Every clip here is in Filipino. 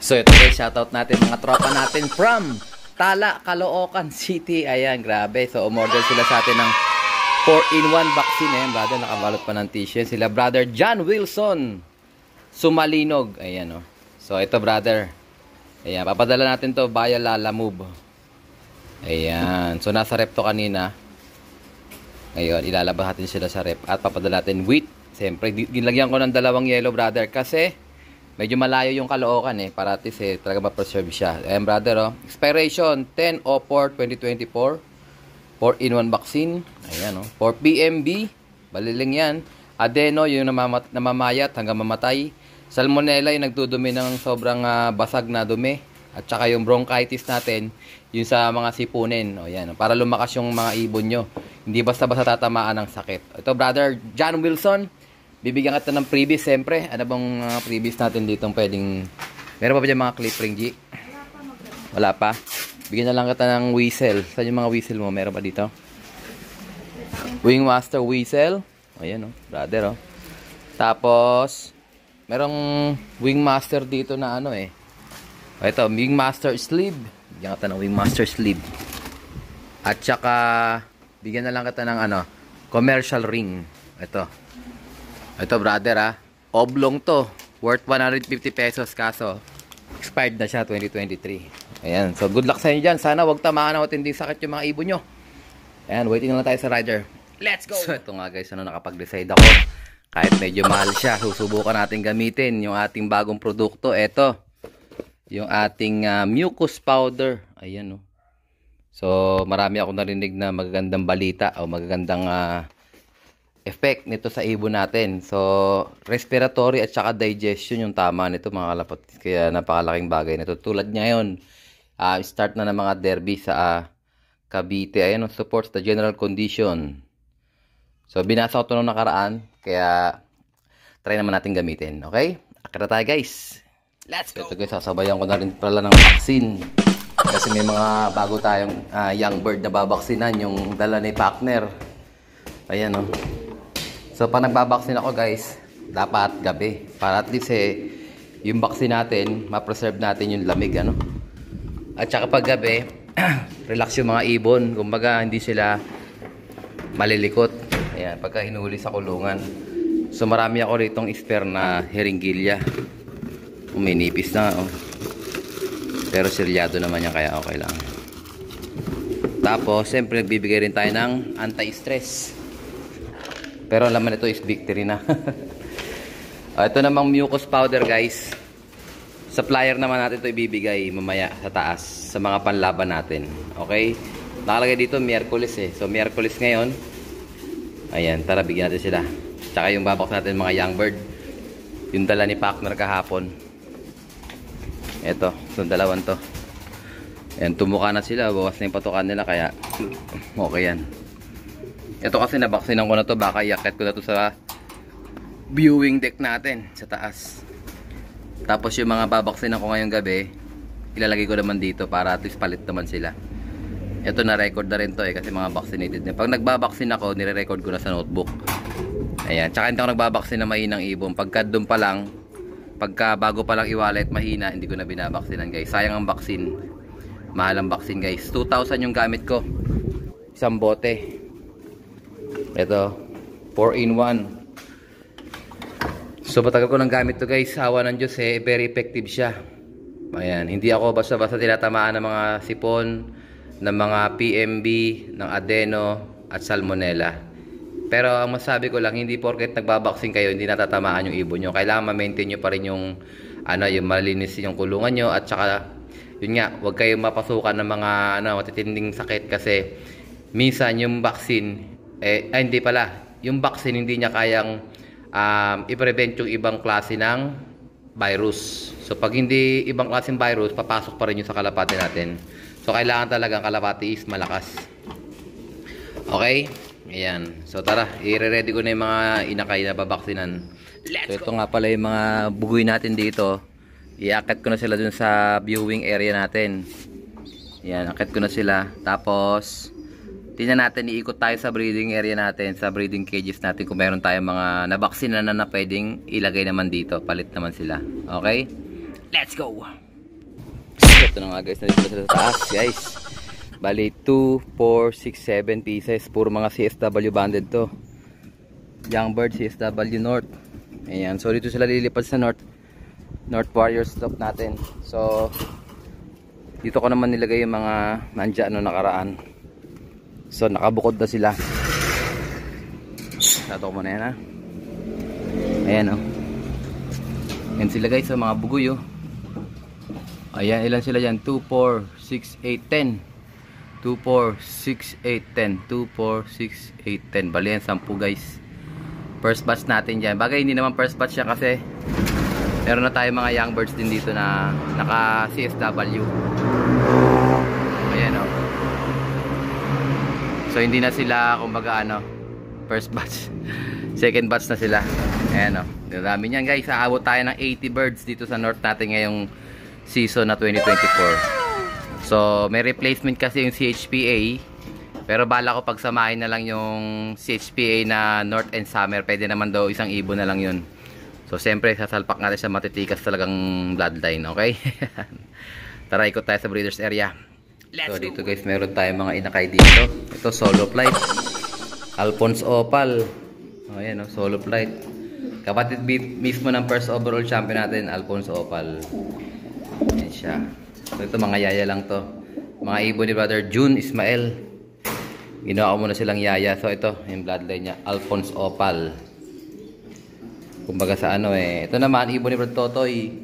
So ito guys, shoutout natin mga tropa natin from Tala, Caloocan City. Ayan, grabe. So umorder sila sa atin ng 4-in-1 vaccine. Ayan, brother, nakabalot pa ng t-shirt. Sila brother John Wilson Sumalinog. Ayan, oh. So ito brother. Ayan, papadala natin to via Lalamove. Ayan. So nasa rep to kanina. Ngayon, ilalabas natin sila sa rep at papadala natin with. Siyempre, ginlagyan ko ng 2 yellow brother kasi medyo malayo yung Caloocan para at least talaga ma-preserve siya. Ayan brother, oh. Expiration 10/04/2024. 4-in-1 vaccine. Ayan, oh. For PMB, baliling yan. Adeno, yung namamayat hanggang mamatay. Salmonella, yung nagdudumi ng sobrang basag na dumi. At saka yung bronchitis natin, yung sa mga sipunin. O yan, para lumakas yung mga ibon nyo. Hindi basta-basta tatamaan ng sakit. Ito brother John Wilson, bibigyan kita ng freebies siyempre. Ano bang freebies natin dito pwedeng... Meron pa ba dyan mga clip ring, G? Wala pa. Bigyan na lang kita ng whistle. Saan yung mga whistle mo? Meron pa dito? Wingmaster whistle. Ayan, oh, brother, oh. Tapos, merong Wingmaster dito na ano ito, Wingmaster sleeve. Bigyan kita ng Wingmaster sleeve. At saka, bigyan na lang kita ng commercial ring. Ito brother, oblong to. Worth 150 pesos kaso expired na siya 2023. Ayan, so good luck sa inyo dyan. Sana wag tamaan o tinding sakit yung mga ibon nyo. Ayan, waiting na lang tayo sa rider. Let's go! So ito nga guys, nakapag-decide ako. Kahit medyo mahal siya, susubukan natin gamitin yung ating bagong produkto. Ito, yung ating mucus powder. Ayan, oh. So marami ako narinig na magagandang balita o magagandang effect nito sa ibon natin. So respiratory at saka digestion yung tama nito mga kalapot. Kaya napakalaking bagay nito. Tulad ngayon, start na ng mga derby sa Cavite. Ayan, supports the general condition. So binasa ko ito nung nakaraan. Kaya try naman natin gamitin. Okay? Akira tayo guys. Let's go! Ito guys, sasabayan ko na rin pala ng vaccine. Kasi may mga bago tayong young bird na babaksinan. Yung dala ni partner. Ayan, oh. So pag nagbabaksin ako guys, dapat gabi. Para at least yung vaccine natin, ma-preserve natin yung lamig, At saka pag gabi, relax yung mga ibon. Kumbaga hindi sila malilikot. Ayan, pagka hinuli sa kulungan. So marami ako ritong spare na heringilya. Uminipis na, oh. Pero silyado naman yan, kaya okay lang. Tapos, siyempre nagbibigay rin tayo ng anti-stress. Pero ang laman ito is victory na. Ito namang mucus powder guys. Supplier naman natin ito ibibigay mamaya sa taas sa mga panlaban natin. Okay? Nakalagay dito Miyerkules So Miyerkules ngayon. Ayan, tara bigyan natin sila. Tsaka yung babak natin mga young bird. Yung dala ni partner kahapon. Ito, itong dalawan to. Ayan, tumuka na sila. Bawas na yung patukan nila kaya okay yan. Ito kasi nabaksinan ko na to. Baka iakit ko na to sa viewing deck natin sa taas. Tapos yung mga babaksinan ko ngayong gabi, ilalagay ko naman dito para at least palit naman sila. Ito na record na rin to kasi mga vaccinated na. Pag nagbabaksin ako, nire-record ko na sa notebook. Ayan, tsaka hindi ako nagbabaksin na mahinang ibon. Pagka doon pa lang, pagka bago pa lang i-wallet mahina, hindi ko na binabaksinan guys. Sayang ang vaccine. Mahal ang vaccine guys. 2,000 yung gamit ko. Isang bote. Ito, 4-in-1. So patagal ko ng gamit to guys, awa ng Diyos very effective siya. Ayan, hindi ako basta-basta tinatamaan ng mga sipon, ng mga PMB, ng adeno at salmonella. Pero ang masabi ko lang, hindi porket nagbabaksin kayo, hindi natatamaan yung ibon nyo. Kailangan ma-maintain nyo pa rin yung yung malinis yung kulungan nyo. At saka, yun nga, huwag kayong mapasukan ng mga matitinding sakit kasi minsan yung vaccine, hindi pala, yung vaccine hindi niya kayang i-prevent yung ibang klase ng virus. So pag hindi ibang klaseng virus, papasok pa rin yung sa kalapati natin. So kailangan talagang kalapati is malakas. Okay? Ayan. So tara, i-ready ko na yung mga inakay na babaksinan. So ito nga pala yung mga bugoy natin dito. Iakit ko na sila dun sa viewing area natin. Ayan, akit ko na sila. Tapos tingnan natin, iikot tayo sa breeding area natin, sa breeding cages natin kung meron tayong mga nabaksinan na pwedeng ilagay naman dito. Palit naman sila. Okay? Let's go! Ito na nga guys, nandito na sila sa taas guys. Bali 2, 4, 6, 7 pieces. Puro mga CSW banded to. Youngbird CSW North. Ayan, so dito sila lilipad sa North Warriors stop natin. So dito ko naman nilagay yung mga nandiyan no nakaraan. So nakabukod na sila. Tato ko muna yan ha. Ayan o. Yan sila guys, so mga bugoy o. Ayan, ilan sila dyan? 2, 4, 6, 8, 10. 2, 4, 6, 8, 10. 2, 4, 6, 8, 10. Bali yan, 10 guys. First batch natin dyan. Bagay hindi naman first batch siya kasi meron na tayo mga young birds din dito na naka CSW. Ayan o. So hindi na sila kumbaga ano, first batch. Second batch na sila. Ayan o. Dami niyan guys. Aabot tayo ng 80 birds dito sa north natin ngayong season na 2024. So may replacement kasi yung CHPA. Pero bala ko pagsamahin na lang yung CHPA na North and Summer. Pwede naman daw isang ibon na lang yun. So siyempre sasalpak natin sa matitikas talagang bloodline. Okay? Tara ikot tayo sa breeders area. So dito guys meron tayong mga inakay dito. Ito solo flight. Alphonse Opal. O yan o, solo flight. Kapatid mismo ng first overall champion natin, Alphonse Opal. Yan siya. So ito mga yaya lang to. Mga ibon ni brother June Ismael. Ginawa ko muna silang yaya. So ito, yung bloodline niya, Alphonse Opal. Kumbaga sa ano eh. Ito naman, ibon ni brother Totoy.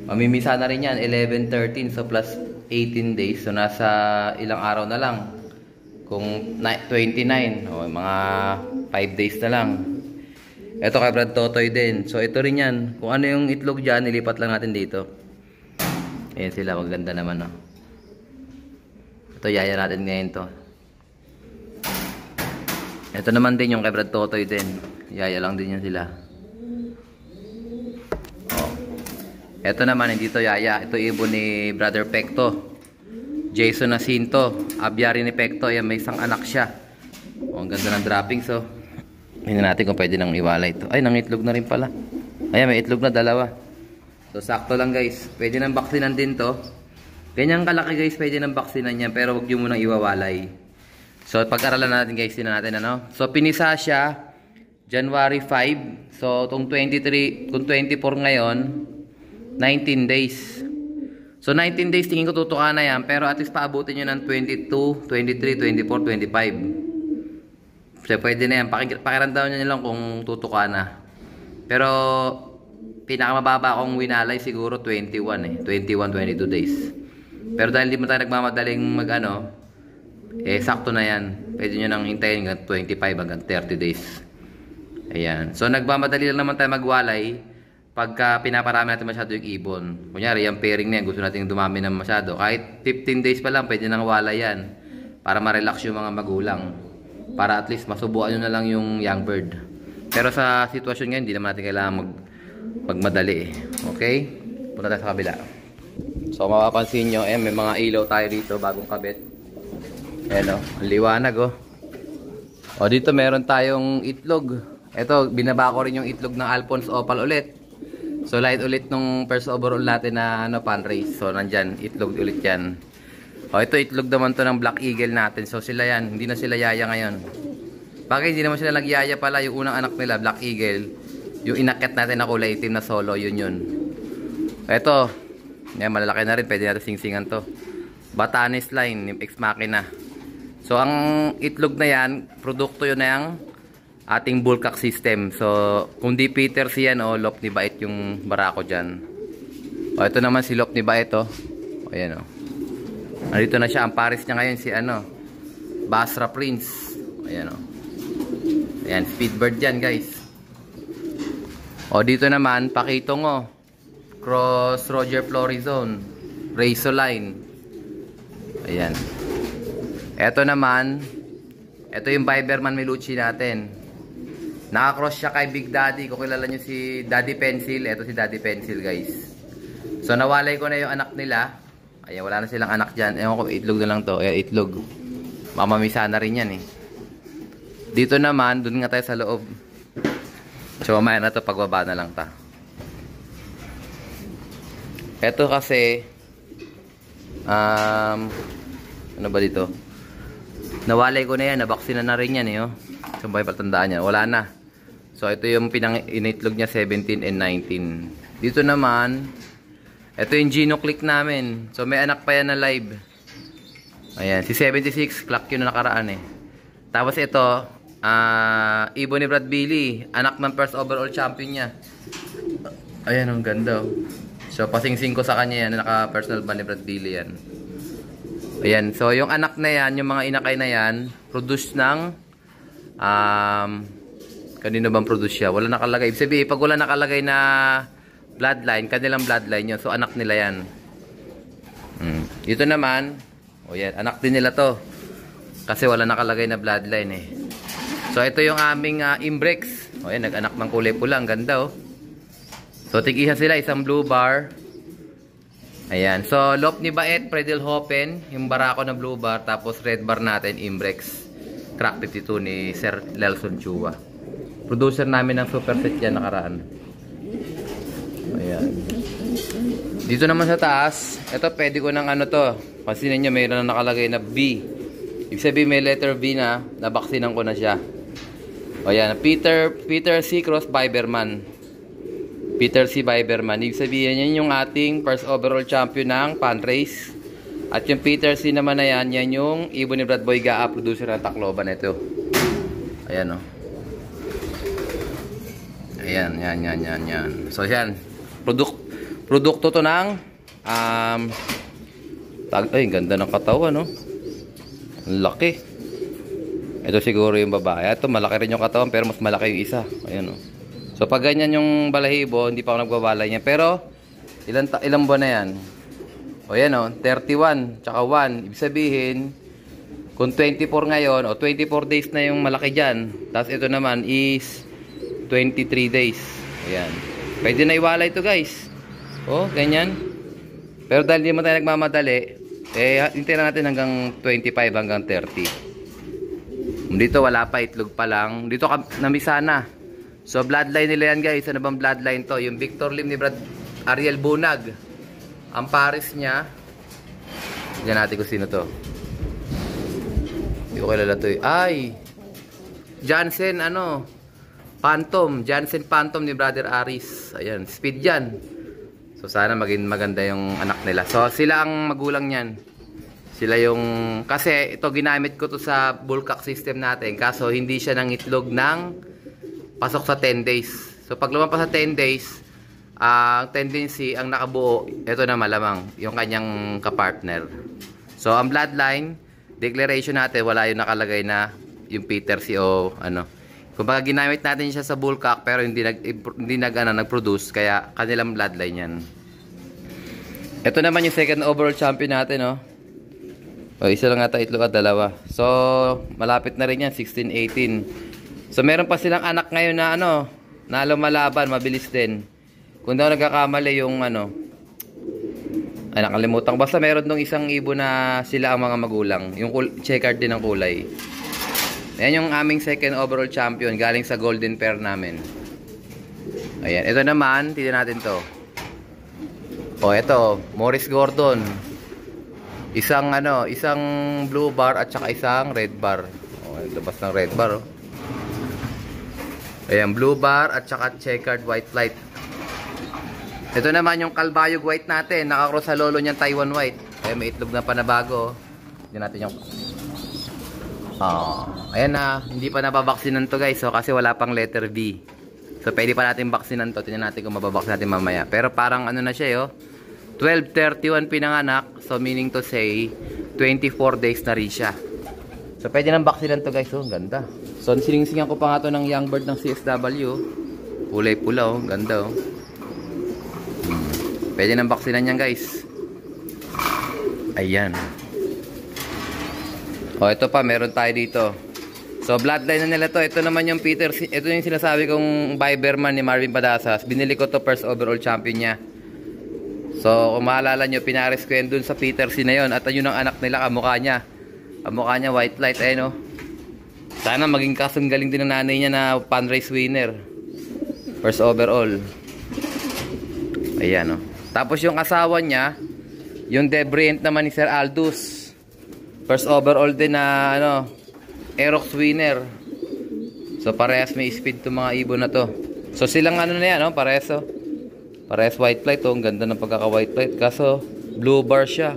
Mamimisa na rin yan, 11, 13. So plus 18 days. So nasa ilang araw na lang. Kung 29, o mga 5 days na lang. Ito kay Brad Totoy din. So ito rin yan. Kung ano yung itlog dyan, nilipat lang natin dito. Ayan sila, maganda naman no. Ito yaya natin ngayon to. Ito naman din yung kay Brad Totoy din. Yaya lang din yan sila. Oh. Ito naman hindi to yaya. Ito ibon ni Brother Pecto. Jason Jacinto. Abyari ni Pecto. Ayan, may isang anak siya. Oh, ang ganda ng droppings oh. Tingnan natin kung pwede nang iwala ito. Ay, nangitlog na rin pala. Ayan, may itlog na dalawa. So, sakto lang guys. Pwede nang baksinan din to. Ganyang kalaki guys, pwede nang baksinan yan. Pero huwag nyo munang iwawalay. So, pag-aralan natin guys, tingnan natin ano. So, pinisa siya January 5. So, itong 23, kung 24 ngayon, 19 days. So, 19 days, tingin ko tutuka na yan. Pero at least paabutin nyo ng 22, 23, 24, 25. So, pwede na yan. Pakiramdaman nyo lang kung tutuka na. Pero, pinakamababa akong winalay siguro 21 eh. 21, 22 days. Pero dahil di mo tayo nagmamadaling mag-ano, eh, sakto na yan. Pwede nyo nang hintayin hanggang 25 hanggang 30 days. Ayan. So, nagmamadali lang naman tayo magwalay pagka pinaparami natin masyado yung ibon. Kunyari, yung pairing na yan, gusto natin dumami na masyado. Kahit 15 days pa lang, pwede nang walay yan. Para ma-relax yung mga magulang. Para at least masubukan nyo na lang yung young bird. Pero sa sitwasyon ngayon, hindi naman natin kailangan magmadali eh. Okay? Punta tayo sa kabila. So, mapapansin nyo, may mga ilaw tayo dito, bagong kabit. Ayan o, ang liwanag o. O, dito meron tayong itlog. Ito, binaba ko rin yung itlog ng Alphonse Opal ulit. So, light ulit nung first overall natin na pan race. So, nandyan, itlog ulit yan. O, ito itlog naman to ng Black Eagle natin. So, sila yan, hindi na sila yaya ngayon. Bakit hindi naman sila nagyaya pala? Yung unang anak nila, Black Eagle, yung inakyat natin na kulay itim na solo, yun. Ito, yan, malalaki na rin, pwede natin sing-singan to. Batanes line, yung ex-machina. So, ang itlog na yan, produkto yun na yung ating bullcock system. So, kung di Peters yan, o Lop ni Bait yung barako dyan. O, ito naman si Lop ni Bait, o. O, yan, o. Nandito na siya, ang pares niya ngayon si, Basra Prince. Ayan, o. Ayan, speedbird yan, guys. O, dito naman, Pakitong, o. Cross Roger Florizone. Razoline. Ayan. Ito naman, ito yung Biberman Melucci natin. Nakakross siya kay Big Daddy. Kung kilala nyo si Daddy Pencil, ito si Daddy Pencil guys. So nawalay ko na yung anak nila. Ayan, wala na silang anak dyan. Ewan ko, itlog na lang to. Ayan, itlog. Mamamisa na rin yan eh. Dito naman, dun nga tayo sa loob. So mamaya na to, pagbaba na lang ta. Ito kasi, Ano ba dito? Nawalay ko na yan, nabaksina na rin yan eh, oh. So, may patandaan yan, wala na. So, ito yung initlog niya, 17 and 19. Dito naman, ito yung GenoClick namin. So, may anak pa yan na live. Ayan, si 76, clock yun na nakaraan eh. Tapos ito, ibon ni Brad Billy, anak ng first overall champion niya. Ayan, ang ganda, oh. So, pasingsing ko sa kanya yan, naka-personal ba ni Brad Billy yan. Ayan, so yung anak na yan, yung mga inakay na yan, produce ng, kanino bang produce siya? Wala nakalagay. Ibig sabihin, pag wala nakalagay na bloodline, kanilang bloodline yun. So, anak nila yan. Dito naman, o yan, anak din nila to. Kasi wala nakalagay na bloodline eh. So, ito yung aming Imbrex. O yan, nag-anak ng kulay pula. Ang ganda, oh. So, tig-isa sila, isang blue bar. Ayan. So, Lop ni Baet, Predelhofen, yung barako na blue bar, tapos red bar natin, Imbrex. Crack 52 ni Sir Lelson Chua. Producer namin ng super set yan nakaraan. Ayan. Dito naman sa taas, ito pwede ko ng ano to. Kasi ninyo mayroon na nakalagay na B. Ibig sabihin may letter B na, nabaksinan ko na siya. Ayan. Peter C. Cross Biberman. Peter C. Biberman. Ibig sabihin yan yung ating first overall champion ng fan race. At yung Peter C. naman na yan, yan yung ibon ni Brad Boy Gaa, producer ng Tacloban ito. Ayan, oh. Ayan, yan. So yan, produkto to ng ay, ganda ng katawan, no? Ang laki. Ito siguro yung babae. Ito malaki rin yung katawan pero mas malaki yung isa. Ayan, no? So pag ganyan yung balahibo, hindi pa ako nagbabalay niya. Pero ilang buwan na yan? O yan, o, 31 tsaka 1. Ibig sabihin, kung 24 ngayon, o 24 days na yung malaki dyan. Tapos ito naman is 23 days. Ayan. Pwede na iwalay ito, guys. O, ganyan. Pero dahil hindi mo tayo nagmamadali, hintayin na natin hanggang 25 hanggang 30. Dito wala pa, itlog pa lang. Dito namisa na. So bloodline nila yan, guys. Ano bang bloodline to? Yung Victor Lim ni Brad Ariel Bunag. Ang pares niya, tignan natin kung sino to. Hindi ko kilala to. Ay! Jansen, Phantom. Jansen Phantom ni Brother Aris. Ayan, speed yan. So sana maging maganda yung anak nila. So sila ang magulang niyan. Sila yung, kasi ito ginamit ko to sa bullcock system natin. Kaso hindi siya nang itlog ng pasok sa 10 days. So pag lumampas sa 10 days, ang tendency, ang nakabuo, ito na malamang, yung kanyang kapartner. So ang bloodline, declaration natin, wala yung nakalagay na yung Peter C. o ano. Kung baka ginamit natin siya sa bullcock pero hindi nag-produce, kaya kanilang bloodline yan. Ito naman yung second overall champion natin, no? O, isa lang ata itlog at dalawa. So, malapit na rin yan, 16-18. So, meron pa silang anak ngayon na na lumalaban, mabilis din. Kung daw nagkakamali yung ay nakalimutan. Basta meron nung isang ibon na sila ang mga magulang. Yung checkered din ng kulay. Ayan yung aming second overall champion galing sa golden pair namin. Ayan, ito naman, tignan natin to. O, ito, Morris Gordon. Isang blue bar at saka isang red bar. O, labas ng red bar, oh. Ayan, blue bar at saka checkered white light. Ito naman yung Kalbayog white natin. Nakakross sa lolo niyang Taiwan white. Ayan, may itlog na panabago. Tignan natin yung... ayan na. Hindi pa nababaksinan to, guys. So, kasi wala pang letter B. So, pwede pa natin baksinan to. Tignan natin kung mababaksin natin mamaya. Pero parang na siya, oh. 12:31 pinanganak. So, meaning to say, 24 days na rin siya. So, pwede nang baksinan to, guys. Oh, ganda. So, siningsingan ko pa nga to ng young bird ng CSW. Kulay pula, oh. Ganda, oh. Pwede nang baksinan yan, guys. Ayan. O, ito pa, meron tayo dito. So, bloodline na nila to. Ito naman yung Peter. Ito yung sinasabi kong Biberman ni Marvin Padasas. Binili ko to first overall champion niya. So, kung maalala nyo, pinares ko yan dun sa Peter C na yun. At yun ang anak nila, kamukha niya. Kamukha niya, white light. Ayun, no? Sana maging kasong galing din ng nanay niya na fan race winner. First overall. Ayan, no? Tapos yung asawa niya, Yung Debriant naman ni Sir Aldous. First overall din na Aerox winner. So parehas may speed to mga ibon na to. So silang na yan, parehas Parehas white flight Ang ganda ng pagkaka white flight. Kaso blue bar siya.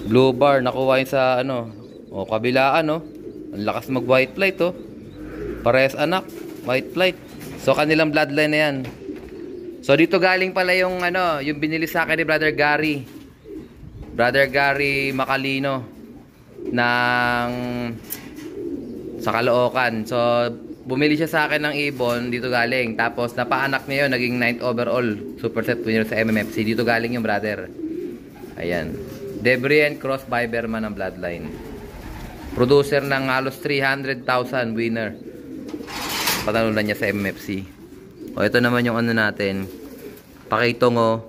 Blue bar nakuha yun sa kabilaan Ang lakas mag white flight Parehas anak, white flight. So kanilang bloodline na yan. So dito galing pala yung yung binili sa akin ni Brother Gary Macalino sa Caloocan. So bumili siya sa akin ng ibon, dito galing. Tapos napaanak niya yun, naging 9th overall super set winner sa MMFC. Dito galing yung brother. Ayan, Debriant Cross Biberman ang bloodline. Producer ng halos 300,000 winner. Patalunan niya sa MMFC. O ito naman yung natin. Pakitongo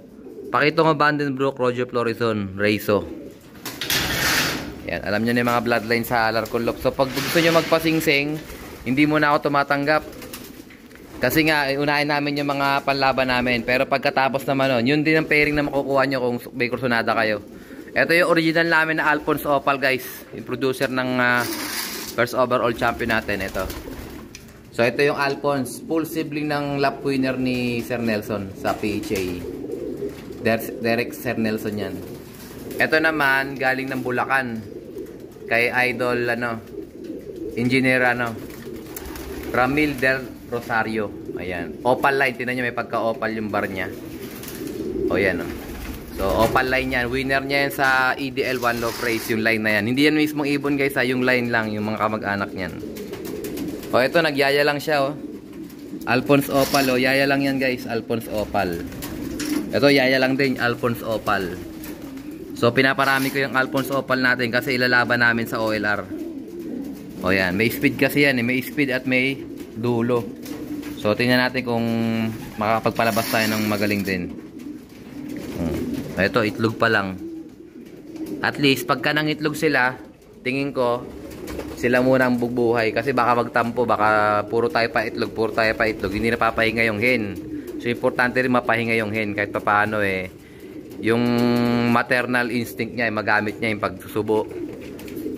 Vandenbroek Roger Florizon Reiso. Yan, alam niyo na yung mga bloodline sa Alarcolop. So pag gusto niyo magpasingsing, hindi muna ako tumatanggap. Kasi nga unahin namin yung mga panlaban namin. Pero pagkatapos naman yun din ang pairing na makukuha niyo kung may kursunada kayo. Ito yung original namin na Alphonse Opal, guys. Yung producer ng first overall champion natin. Ito. So ito yung Alphonse, full sibling ng lap winner ni Sir Nelson sa PHA. Derek Sir Nelson yan. Ito naman galing ng Bulacan kay Idol Engineer Ramil del Rosario. Ayan, opal line. Tingnan niyo, may pagka opal yung bar niya. O yan So opal line yan. Winner niya yan sa EDL One Low Praise, yung line na yan. Hindi yan mismong ibon, guys, yung line lang, yung mga kamag-anak niyan. O ito, nagyaya lang siya Alphonse Opal yaya lang yan, guys. Alphonse Opal. Ito yaya lang din, Alphonse Opal. So pinaparami ko yung Alphonse Opal natin kasi ilalaban namin sa OLR. O yan, may speed kasi yan may speed at may dulo. So tingnan natin kung makakapagpalabas tayo ng magaling din. Ito, itlog pa lang. At least pagka nang itlog sila, tingin ko sila muna ang bubuhay. Kasi baka magtampo, baka puro tayo pa itlog, hindi napapahinga yung hen. So importante rin mapahinga yung hen kahit paano yung maternal instinct niya magamit niya yung pagsusubo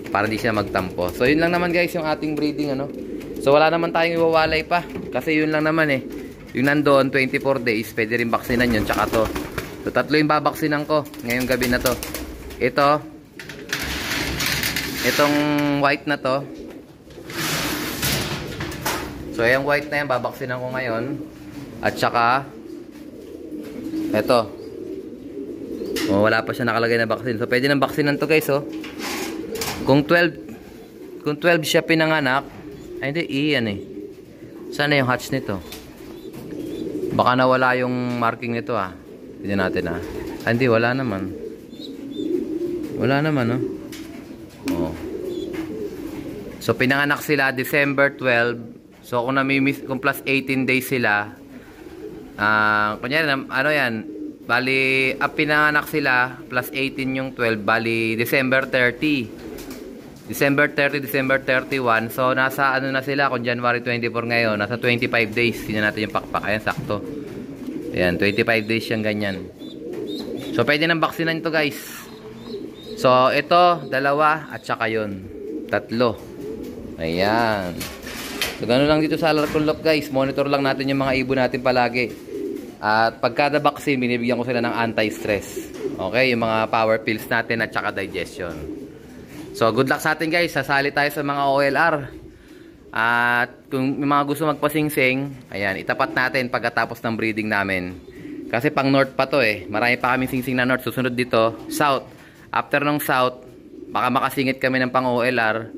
para hindi siya magtampo. So yun lang naman, guys, yung ating breeding So wala naman tayong iwawalay pa kasi yun lang naman yung nandoon 24 days, pwede rin baksinan yun tsaka to. So tatlo yung babaksinan ko ngayong gabi na to. Itong white na to. So yung white na yan babaksinan ko ngayon. At saka ito. Wala pa siya nakalagay na vaccine. So pwede nang baksinan to, guys Kung 12 siya pinanganak, ay hindi iyan Sana yung hatch nito. Baka nawala yung marking nito Tignan natin hindi, wala naman. Wala naman So pinanganak sila December 12. So kung plus 18 days sila, kunyari yan, bali pinanganak sila plus 18 yung 12, bali December 30, December 31. So nasa na sila, kung January 24 ngayon, nasa 25 days. Tingnan natin yung pakpak. Ayan, sakto. Ayan, 25 days yung ganyan. So pwede nang baksinan ito, guys. So ito, dalawa, at saka yun, tatlo. Ayan. So gano'n lang dito sa Alarcolop, guys. Monitor lang natin yung mga ibon natin palagi. At pagkada vaccine, binibigyan ko sila ng anti-stress. Okay, yung mga power pills natin at saka digestion. So good luck sa atin, guys. Sasali tayo sa mga OLR. At kung may mga gusto magpasingsing, ayan, itapat natin pagkatapos ng breeding namin. Kasi pang north pa to Marami pa kaming singsing na north. Susunod dito, south. After ng south, baka makasingit kami ng pang OLR.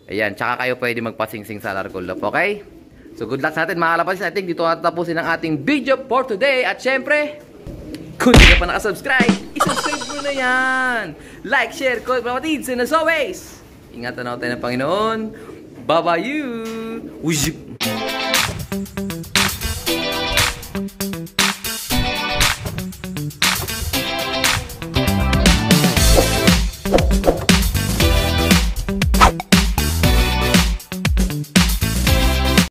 Ayan, tsaka kayo pwede magpasingsing sa Alarcolop, okay? So good luck sa atin, mga kalapasis. I think dito tatapusin ang ating video for today. At syempre, kung hindi ka pa nakasubscribe, isubscribe mo na yan. Like, share, comment, mga kapatids. And as always, ingatan natin ng Panginoon. Bye-bye you.